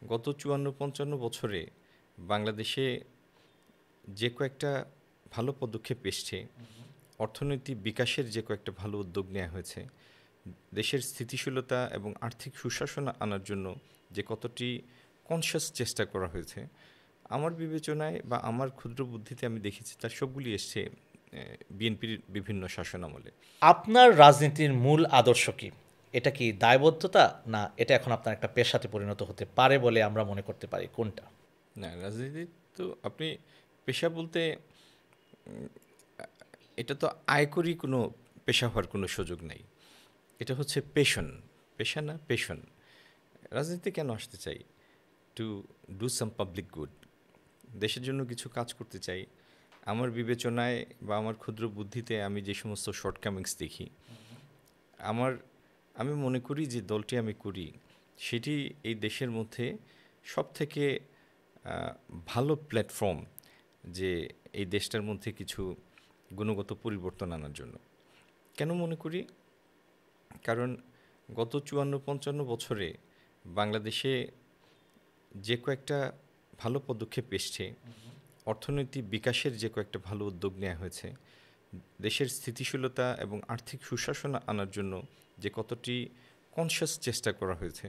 গত ৫৪-৫৫ বছরে বাংলাদেশে যে কয়েকটা ভালো পদক্ষেপ এসছে, অর্থনৈতিক বিকাশের যে কয়েকটা ভালো উদ্যোগ নেওয়া হয়েছে, দেশের স্থিতিশীলতা এবং আর্থিক সুশাসন আনার জন্য যে কতটি কনশাস চেষ্টা করা হয়েছে, আমার বিবেচনায় বা আমার ক্ষুদ্র বুদ্ধিতে আমি দেখেছি তার সবগুলি এসছে বিএনপির বিভিন্ন শাসনামলে। আপনার রাজনীতির মূল আদর্শ কি? এটা কি দায়বদ্ধতা, না এটা এখন আপনার একটা পেশাতে পরিণত হতে পারে বলে আমরা মনে করতে পারি, কোনটা? না, রাজনীতি তো আপনি পেশা বলতে এটা তো আয়করই কোনো পেশা হওয়ার কোনো সুযোগ নাই। এটা হচ্ছে পেশন, পেশা না পেশন। রাজনীতি কেন আসতে চাই? To do some public good, দেশের জন্য কিছু কাজ করতে চাই। আমার বিবেচনায় বা আমার ক্ষুদ্র বুদ্ধিতে আমি যে সমস্ত শর্টকামিংস দেখি, আমার আমি মনে করি যে দলটি আমি করি সেটি এই দেশের মধ্যে সবথেকে ভালো প্ল্যাটফর্ম, যে এই দেশটার মধ্যে কিছু গুণগত পরিবর্তন আনার জন্য। কেন মনে করি? কারণ গত ৫৪-৫৫ বছরে বাংলাদেশে যে কয়েকটা ভালো পদক্ষেপ এসছে, অর্থনৈতিক বিকাশের যে কয়েকটা ভালো উদ্যোগ নেওয়া হয়েছে, দেশের স্থিতিশীলতা এবং আর্থিক সুশাসন আনার জন্য যে কতটি কনশাস চেষ্টা করা হয়েছে,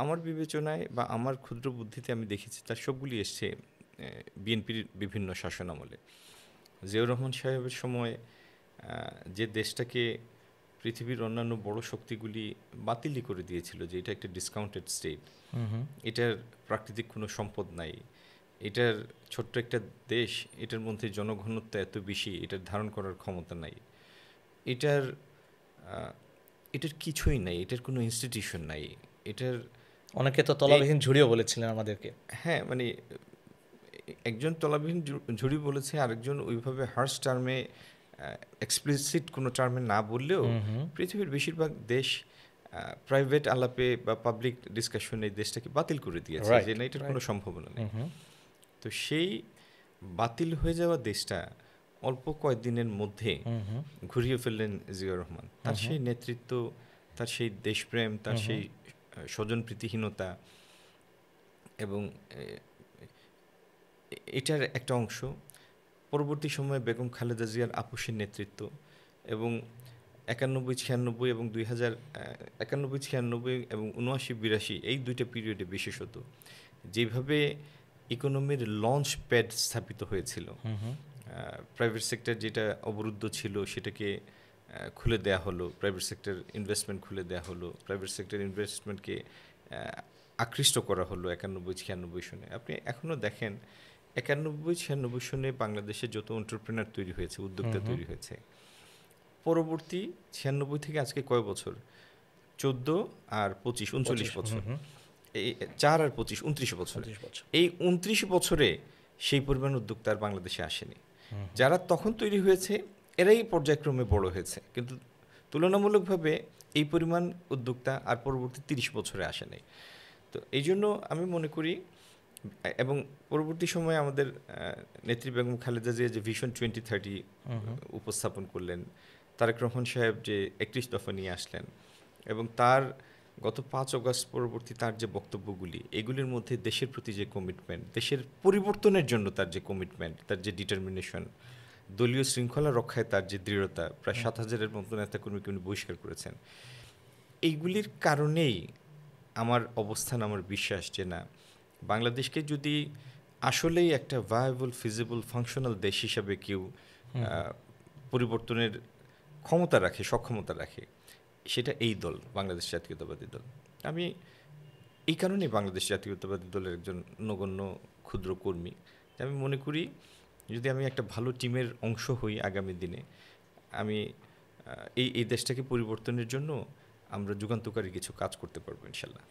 আমার বিবেচনায় বা আমার ক্ষুদ্র বুদ্ধিতে আমি দেখেছি তার সবগুলি এসছে বিএনপির বিভিন্ন শাসনামলে। জিয়াউর রহমান সাহেবের সময় যে দেশটাকে পৃথিবীর অন্যান্য বড় শক্তিগুলি বাতিলই করে দিয়েছিল যে এটা একটা ডিসকাউন্টেড স্টেট, এটার প্রাকৃতিক কোনো সম্পদ নাই, এটার ছোট্ট একটা দেশ, এটার মধ্যে জনঘনত্ব এত বেশি, এটার ধারণ করার ক্ষমতা নাই, এটার আহ, এটার কিছুই নাই, এটার কোনো ইনস্টিটিউশন নাই, এটার অনেকে তো এই তলাবিহীন ঝুড়িও বলেছিলেন আমাদেরকে। হ্যাঁ, মানে একজন তলাবিহীন ঝুড়ি বলেছে, আরেকজন ওইভাবে হার্শ টার্মে এক্সপ্লিসিট কোনো টার্মে না বললেও পৃথিবীর বেশিরভাগ দেশ প্রাইভেট আলাপে বা পাবলিক ডিসকাশনে দেশটাকে বাতিল করে দিয়েছে যে রাইট, না, এটার কোনো রাইট। সম্ভাবনা নেই। তো সেই বাতিল হয়ে যাওয়া দেশটা অল্প কয়েকদিনের মধ্যে ঘুরিয়ে ফেললেন জিয়াউর রহমান। তার সেই নেতৃত্ব, তার সেই দেশপ্রেম, তার সেই স্বজনপ্রীতিহীনতা এবং এটার একটা অংশ। পরবর্তী সময়ে বেগম খালেদা জিয়ার আপোষের নেতৃত্ব এবং ৯১-৯৬ এবং ৯১-৯৬ এবং ৭৯-৮২ এই দুইটা পিরিয়ডে বিশেষত যেভাবে ইকোনমির লঞ্চ প্যাড স্থাপিত হয়েছিল, প্রাইভেট সেক্টর যেটা অবরুদ্ধ ছিল সেটাকে খুলে দেয়া হলো, প্রাইভেট সেক্টর ইনভেস্টমেন্ট খুলে দেয়া হলো, প্রাইভেট সেক্টর ইনভেস্টমেন্টকে আকৃষ্ট করা হলো ৯১-৯৬ সনে। আপনি এখনও দেখেন ৯১-৯৬ সনে বাংলাদেশে যত এন্টারপ্রেনার তৈরি হয়েছে, উদ্যোক্তা তৈরি হয়েছে, পরবর্তী ৯৬ থেকে আজকে কয় বছর, ১৪ আর ২৫, ৩৯ বছর, এই ৪ আর ২৫, ২৯ বছর, এই ২৯ বছরে সেই পরিমাণ উদ্যোক্তা আর বাংলাদেশে আসেনি। যারা তখন তৈরি হয়েছে এরাই পর্যায়ক্রমে বড় হয়েছে, কিন্তু তুলনামূলকভাবে এই পরিমাণ উদ্যোক্তা আর পরবর্তী ৩০ বছরে আসে নাই। তো এই জন্য আমি মনে করি, এবং পরবর্তী সময়ে আমাদের নেত্রী বেগম খালেদা জিয়া যে ভিশন 2030 উপস্থাপন করলেন, তারেক রহমান সাহেব যে ৩১ দফা নিয়ে আসলেন, এবং তার গত ৫ অগস্ট পরবর্তী তার যে বক্তব্যগুলি, এগুলির মধ্যে দেশের প্রতি যে কমিটমেন্ট, দেশের পরিবর্তনের জন্য তার যে কমিটমেন্ট, তার যে ডিটারমিনেশন, দলীয় শৃঙ্খলা রক্ষায় তার যে দৃঢ়তা, প্রায় ৭,০০০-এর মতো নেতাকর্মীকে উনি বহিষ্কার করেছেন, এইগুলির কারণেই আমার অবস্থান, আমার বিশ্বাস যে না, বাংলাদেশকে যদি আসলেই একটা ভায়াবল, ফিজিবল, ফাংশনাল দেশ হিসাবে কেউ পরিবর্তনের ক্ষমতা রাখে, সক্ষমতা রাখে, সেটা এই দল, বাংলাদেশ জাতীয়তাবাদী দল। আমি এই কারণেই বাংলাদেশ জাতীয়তাবাদী দলের একজন নগণ্য ক্ষুদ্র কর্মী। আমি মনে করি যদি আমি একটা ভালো টিমের অংশ হই আগামী দিনে, আমি এই দেশটাকে পরিবর্তনের জন্য আমরা যুগান্তকারী কিছু কাজ করতে পারবো ইনশাল্লাহ।